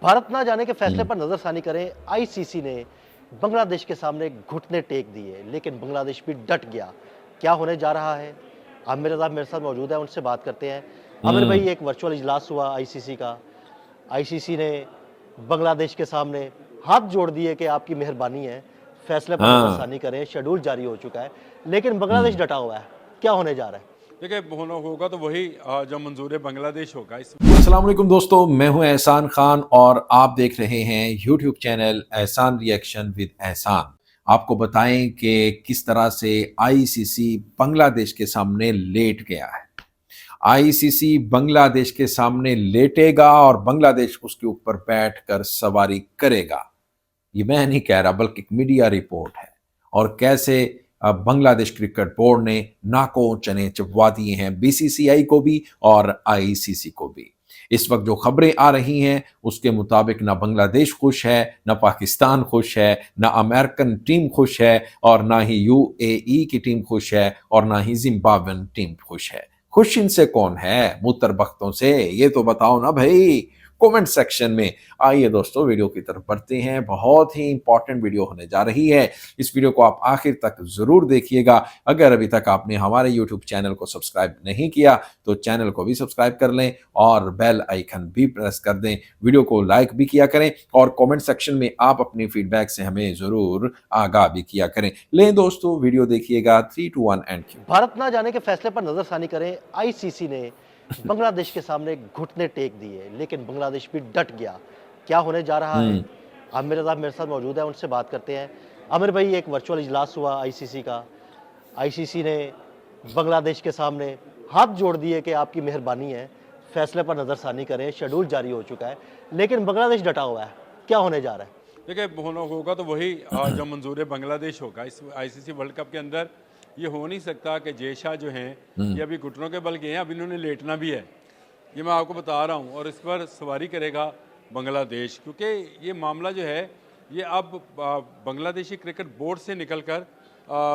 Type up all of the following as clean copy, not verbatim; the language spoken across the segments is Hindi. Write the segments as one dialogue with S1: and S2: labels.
S1: भारत ना जाने के फैसले
S2: हुँ,
S1: पर नजरसानी करें। आईसीसी ने बांग्लादेश के सामने घुटने टेक दिए, लेकिन बांग्लादेश भी डट गया। क्या होने जा रहा है? आमिर रज़ा मेरे साथ मौजूद है, उनसे बात करते हैं। आमिर
S2: हुँ,
S1: भाई, एक वर्चुअल इजलास हुआ आईसीसी का। आईसीसी ने बांग्लादेश के सामने हाथ जोड़ दिए कि आपकी मेहरबानी है, फैसले पर
S2: हाँ,
S1: नजरसानी करें। शेड्यूल जारी हो चुका है, लेकिन बांग्लादेश
S2: हुँ।
S1: डटा हुआ है। क्या होने जा रहा है?
S3: देखिए होना होगा तो वही जो मंजूर बांग्लादेश होगा इस
S2: अस्सलाम वालेकुम दोस्तों, मैं हूं एहसान खान और आप देख रहे हैं यूट्यूब चैनल एहसान रिएक्शन विद एहसान। आपको बताएं कि किस तरह से आईसीसी बांग्लादेश के सामने लेट गया है। आईसीसी बांग्लादेश के सामने लेटेगा और बांग्लादेश उसके ऊपर बैठकर सवारी करेगा। ये मैं नहीं कह रहा बल्कि एक मीडिया रिपोर्ट है। और कैसे बांग्लादेश क्रिकेट बोर्ड ने नाकों चने चबवा दिए हैं बीसीसीआई को भी और आईसीसी को भी। इस वक्त जो खबरें आ रही हैं उसके मुताबिक ना बांग्लादेश खुश है, ना पाकिस्तान खुश है, ना अमेरिकन टीम खुश है और ना ही यूएई की टीम खुश है और ना ही जिम्बाब्वेन टीम खुश है। खुश इनसे कौन है? मुत्तर बख्तों से? ये तो बताओ ना भाई, कमेंट सेक्शन में। आइए दोस्तों वीडियो की तरफ बढ़ते हैं। बहुत ही इंपॉर्टेंट वीडियो होने जा रही है। इस वीडियो को आप आखिर तक जरूर देखिएगा। अगर अभी तक आपने हमारे यूट्यूब चैनल को सब्सक्राइब नहीं किया तो चैनल को भी सब्सक्राइब कर लें और बेल आइकन भी प्रेस कर दें। वीडियो को लाइक भी किया करें और कमेंट सेक्शन में आप अपनी फीडबैक से हमें जरूर आगाह भी किया करें। लें दोस्तों, वीडियो देखिएगा। 3 2 1 एंड क्यू।
S1: भारत ना जाने के फैसले पर नजरसानी करें। आईसीसी ने बांग्लादेश के सामने घुटने टेक दिए, लेकिन बांग्लादेश भी डट गया। क्या होने जा रहा है?
S2: हम्म
S1: आमिर रज़ा मेरे साथ मौजूद है, उनसे बात करते हैं। आमिर भाई, एक वर्चुअल इजलास हुआ आईसीसी का। आईसीसी ने बांग्लादेश के सामने हाथ जोड़ दिए कि आपकी मेहरबानी है, फैसले पर नजरसानी करें। शेड्यूल जारी हो चुका है, लेकिन बांग्लादेश डटा हुआ है। क्या होने जा रहा है?
S3: देखिए होना होगा तो वही जो मंजूर बांग्लादेश होगा इस आईसीसी वर्ल्ड कप के अंदर। ये हो नहीं सकता कि जय शाह जो हैं ये अभी घुटनों के बल गए हैं, अब इन्होंने लेटना भी है। ये मैं आपको बता रहा हूँ और इस पर सवारी करेगा बांग्लादेश, क्योंकि ये मामला जो है ये अब बांग्लादेशी क्रिकेट बोर्ड से निकल कर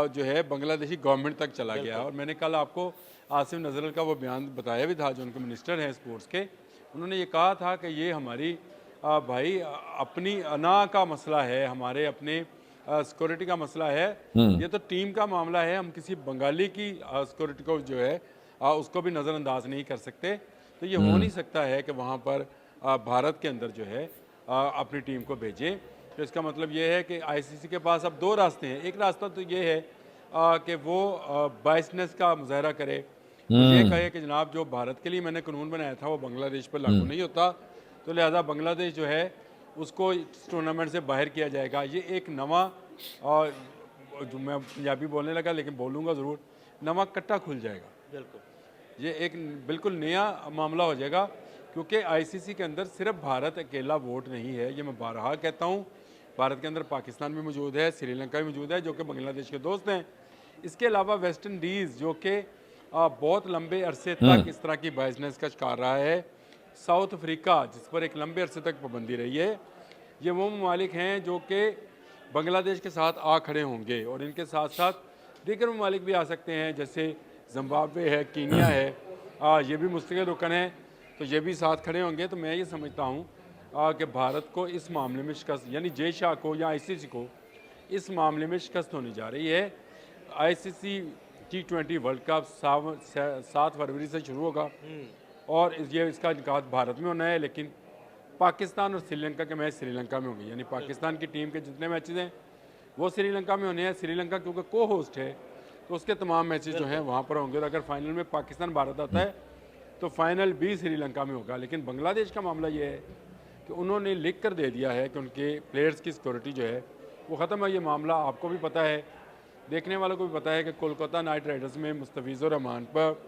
S3: जो है बांग्लादेशी गवर्नमेंट तक चला गया। और मैंने कल आपको आसिफ नजरल का वो बयान बताया भी था, जो उनके मिनिस्टर हैं स्पोर्ट्स के। उन्होंने ये कहा था कि ये हमारी भाई अपनी अना का मसला है, हमारे अपने सिक्योरिटी का मसला है। ये तो टीम का मामला है, हम किसी बंगाली की सिक्योरिटी को जो है उसको भी नज़रअंदाज नहीं कर सकते। तो ये हो नहीं सकता है कि वहाँ पर भारत के अंदर जो है अपनी टीम को भेजें। तो इसका मतलब ये है कि आईसीसी के पास अब दो रास्ते हैं। एक रास्ता तो ये है कि वो बाइसनेस का मुजाहरा करे, वो ये
S2: हम्म
S3: कहे कि जनाब जो भारत के लिए मैंने कानून बनाया था वो बांग्लादेश पर लागू नहीं होता, तो लिहाजा बांग्लादेश जो है उसको इस टूर्नामेंट से बाहर किया जाएगा। ये एक नवा और जो मैं पंजाबी बोलने लगा लेकिन बोलूँगा ज़रूर, नवा कट्टा खुल जाएगा।
S1: बिल्कुल।
S3: ये एक बिल्कुल नया मामला हो जाएगा, क्योंकि आईसीसी के अंदर सिर्फ भारत अकेला वोट नहीं है। ये मैं बारहा कहता हूँ, भारत के अंदर पाकिस्तान भी मौजूद है, श्रीलंका भी मौजूद है जो कि बांग्लादेश के दोस्त हैं। इसके अलावा वेस्ट इंडीज़ जो कि बहुत लंबे अरसे तक इस तरह की बाइजनेस का शिकार रहा है, साउथ अफ्रीका जिस पर एक लंबे अरसे तक पाबंदी रही है, ये वो ममालिक हैं जो कि बांग्लादेश के साथ आ खड़े होंगे। और इनके साथ साथ दीगर ममालिक भी आ सकते हैं, जैसे जिम्बाब्वे है, कीनिया है, ये भी मुस्तकिल रुकन है, तो ये भी साथ खड़े होंगे। तो मैं ये समझता हूँ कि भारत को इस मामले में शिकस्त, यानी जय शाह को या आईसीसी को इस मामले में शिकस्त होने जा रही है। आईसीसी T20 वर्ल्ड कप 7 फरवरी से शुरू होगा और ये इसका इनकाद भारत में होना है, लेकिन पाकिस्तान और श्रीलंका के मैच श्रीलंका में होंगे। यानी पाकिस्तान की टीम के जितने मैचेस हैं वो श्रीलंका में होने हैं। श्रीलंका क्योंकि को होस्ट है तो उसके तमाम मैचेस जो हैं वहाँ पर होंगे। और अगर फाइनल में पाकिस्तान भारत आता है तो फाइनल भी श्रीलंका में होगा। लेकिन बांग्लादेश का मामला ये है कि उन्होंने लिख कर दे दिया है कि उनके प्लेयर्स की सिक्योरिटी जो है वो ख़त्म है। ये मामला आपको भी पता है, देखने वालों को भी पता है कि कोलकाता नाइट राइडर्स में मुस्तफिज़ुर रहमान पर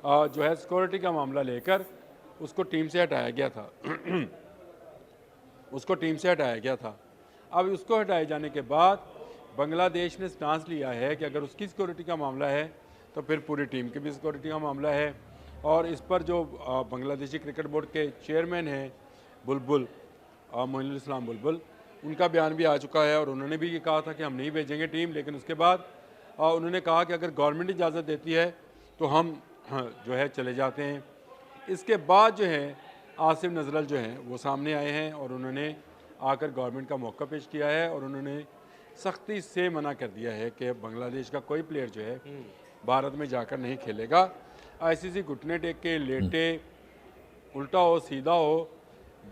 S3: जो है सिक्योरिटी का मामला लेकर उसको टीम से हटाया गया था उसको टीम से हटाया गया था। अब उसको हटाए जाने के बाद बांग्लादेश ने स्टांस लिया है कि अगर उसकी सिक्योरिटी का मामला है तो फिर पूरी टीम की भी सिक्योरिटी का मामला है। और इस पर जो बांग्लादेशी क्रिकेट बोर्ड के चेयरमैन हैं बुलबुल, मोइनुल इस्लाम बुलबुल, उनका बयान भी आ चुका है और उन्होंने भी ये कहा था कि हम नहीं भेजेंगे टीम। लेकिन उसके बाद उन्होंने कहा कि अगर गवर्नमेंट इजाज़त देती है तो हम जो है चले जाते हैं। इसके बाद जो है आसिफ नजरल जो हैं वो सामने आए हैं और उन्होंने आकर गवर्नमेंट का मौका पेश किया है और उन्होंने सख्ती से मना कर दिया है कि बांग्लादेश का कोई प्लेयर जो है भारत में जाकर नहीं खेलेगा। आईसीसी घुटने टेक के लेटे, उल्टा हो सीधा हो,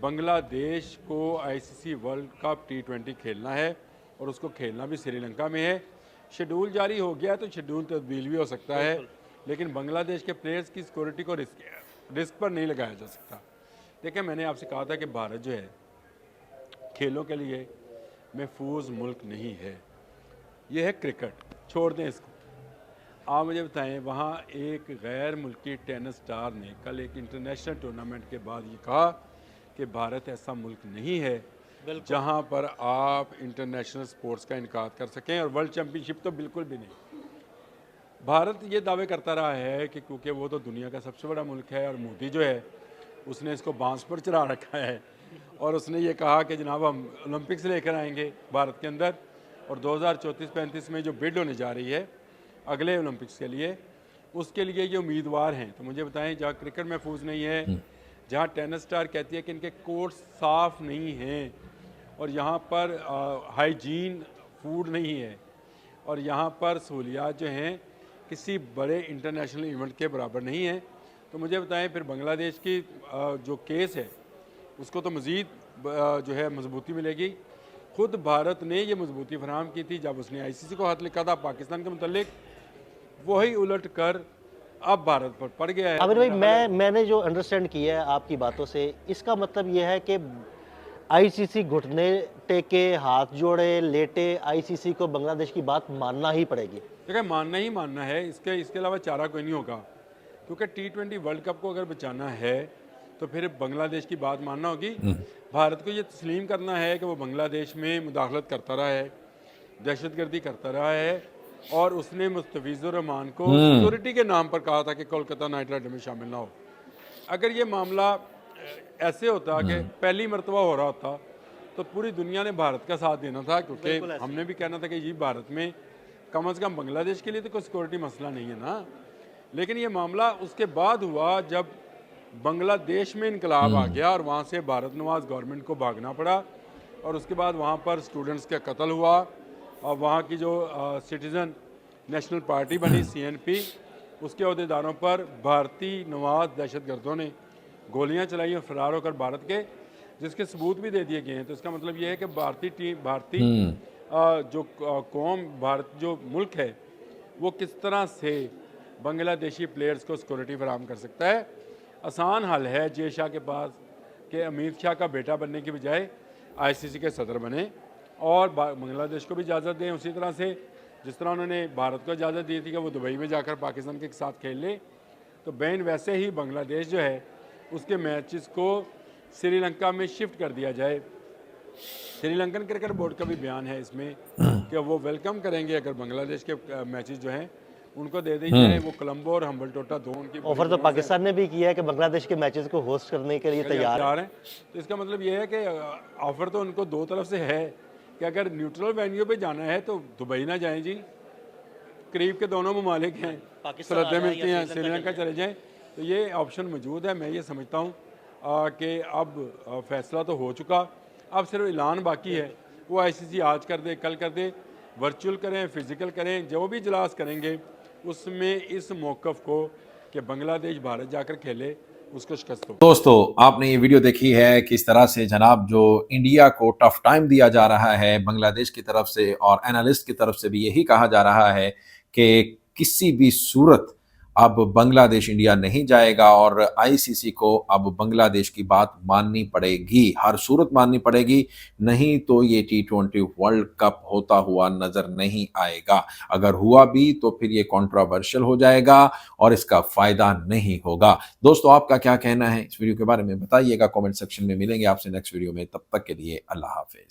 S3: बांग्लादेश को आईसीसी वर्ल्ड कप T20 खेलना है और उसको खेलना भी श्रीलंका में है। शेड्यूल जारी हो गया है तो शेड्यूल तब्दील भी हो सकता है, लेकिन बांग्लादेश के प्लेयर्स की सिक्योरिटी को रिस्क पर नहीं लगाया जा सकता। देखिए, मैंने आपसे कहा था कि भारत जो है खेलों के लिए महफूज मुल्क नहीं है। ये है क्रिकेट, छोड़ दें इसको। आप मुझे बताएं, वहाँ एक गैर मुल्की टेनिस स्टार ने कल एक इंटरनेशनल टूर्नामेंट के बाद ये कहा कि भारत ऐसा मुल्क नहीं है जहाँ पर आप इंटरनेशनल स्पोर्ट्स का इनकार कर सकें, और वर्ल्ड चैम्पियनशिप तो बिल्कुल भी नहीं। भारत ये दावे करता रहा है कि क्योंकि वो तो दुनिया का सबसे बड़ा मुल्क है और मोदी जो है उसने इसको बांस पर चढ़ा रखा है और उसने ये कहा कि जनाब हम ओलंपिक्स लेकर आएंगे भारत के अंदर, और 2034-35 में जो बिड होने जा रही है अगले ओलंपिक्स के लिए, उसके लिए ये उम्मीदवार हैं। तो मुझे बताएं, जहाँ क्रिकेट महफूज नहीं है, जहाँ टेनिस स्टार कहती है कि इनके कोर्ट साफ़ नहीं हैं, और यहाँ पर हाइजीन फूड नहीं है, और यहाँ पर सहूलियात जो हैं किसी बड़े इंटरनेशनल इवेंट के बराबर नहीं है, तो मुझे बताएं फिर बांग्लादेश की जो केस है उसको तो मज़ीद जो है मजबूती मिलेगी। खुद भारत ने ये मजबूती फराहम की थी जब उसने आईसीसी को हाथ लिखा था पाकिस्तान के मुतल्लिक, वही उलट कर अब भारत पर पड़ गया है।
S1: आमिर भाई, मैंने जो अंडरस्टैंड किया है आपकी बातों से, इसका मतलब ये है कि आईसीसी घुटने टेके, हाथ जोड़े, लेटे, आईसीसी को बांग्लादेश की बात मानना ही पड़ेगी।
S3: देखिए, मानना ही मानना है, इसके अलावा चारा कोई नहीं होगा, क्योंकि T20 वर्ल्ड कप को अगर बचाना है तो फिर बांग्लादेश की बात मानना होगी। भारत को ये तस्लीम करना है कि वो बांग्लादेश में मुदाखलत करता रहा है, दहशतगर्दी करता रहा है, और उसने मुस्तफिजुर रहमान को सिक्योरिटी के नाम पर कहा था कि कोलकाता नाइट राइडर में शामिल ना हो। अगर ये मामला ऐसे होता कि पहली मरतबा हो रहा होता तो पूरी दुनिया ने भारत का साथ देना था, क्योंकि हमने भी कहना था कि ये भारत में कम से कम बांग्लादेश के लिए तो कोई सिक्योरिटी मसला नहीं है ना। लेकिन ये मामला उसके बाद हुआ जब बांग्लादेश में इनकलाब आ गया और वहाँ से भारत नवाज गवर्नमेंट को भागना पड़ा, और उसके बाद वहाँ पर स्टूडेंट्स का कत्ल हुआ, और वहाँ की जो सिटीज़न नेशनल पार्टी बनी CNP, उसके अहदेदारों पर भारतीय नवाज दहशतगर्दों ने गोलियां चलाई और फरार होकर भारत के, जिसके सबूत भी दे दिए गए हैं। तो इसका मतलब ये है कि भारतीय जो कौम, भारत जो मुल्क है, वो किस तरह से बांग्लादेशी प्लेयर्स को सिक्योरिटी फराहम कर सकता है। आसान हल है जे शाह के पास कि अमीर शाह का बेटा बनने की बजाय आईसीसी के सदर बने और बांग्लादेश को भी इजाज़त दें, उसी तरह से जिस तरह उन्होंने भारत को इजाज़त दी थी कि वो दुबई में जाकर पाकिस्तान के साथ खेल ले, तो बैन वैसे ही बांग्लादेश जो है उसके मैचेस को श्रीलंका में शिफ्ट कर दिया जाए। श्रीलंकन क्रिकेट बोर्ड का भी बयान है इसमें कि वो वेलकम करेंगे अगर बांग्लादेश के मैचेस जो हैं उनको दे दी जाए। वो कोलंबो और हम्बलटोटा दो उनकी
S1: ऑफर तो पाकिस्तान ने भी किया है कि बांग्लादेश के मैचेस को होस्ट करने के लिए तैयार
S3: हैं। तो इसका मतलब ये है कि ऑफर तो उनको दो तरफ से है कि अगर न्यूट्रल वेन्यू पे जाना है तो दुबई ना जाएं जी, करीब के दोनों ममालिक हैं, सरहदें मिलती हैं, श्रीलंका चले जाएं। तो ये ऑप्शन मौजूद है। मैं ये समझता हूँ कि अब फैसला तो हो चुका, अब सिर्फ ऐलान बाकी है। वो आईसीसी आज कर दे, कल कर दे, वर्चुअल करें, फिजिकल करें, जो भी इजलास करेंगे उसमें इस मौक़िफ़ को कि बांग्लादेश भारत जाकर खेले उसको शिकस्त हो।
S2: दोस्तों, आपने ये वीडियो देखी है किस तरह से जनाब जो इंडिया को टफ टाइम दिया जा रहा है बांग्लादेश की तरफ से, और एनालिस्ट की तरफ से भी यही कहा जा रहा है कि किसी भी सूरत अब बांग्लादेश इंडिया नहीं जाएगा और आईसीसी को अब बांग्लादेश की बात माननी पड़ेगी, हर सूरत माननी पड़ेगी, नहीं तो ये T20 वर्ल्ड कप होता हुआ नजर नहीं आएगा। अगर हुआ भी तो फिर ये कंट्रोवर्शियल हो जाएगा और इसका फायदा नहीं होगा। दोस्तों, आपका क्या कहना है इस वीडियो के बारे में बताइएगा कमेंट सेक्शन में। मिलेंगे आपसे नेक्स्ट वीडियो में, तब तक के लिए अल्लाह हाफिज।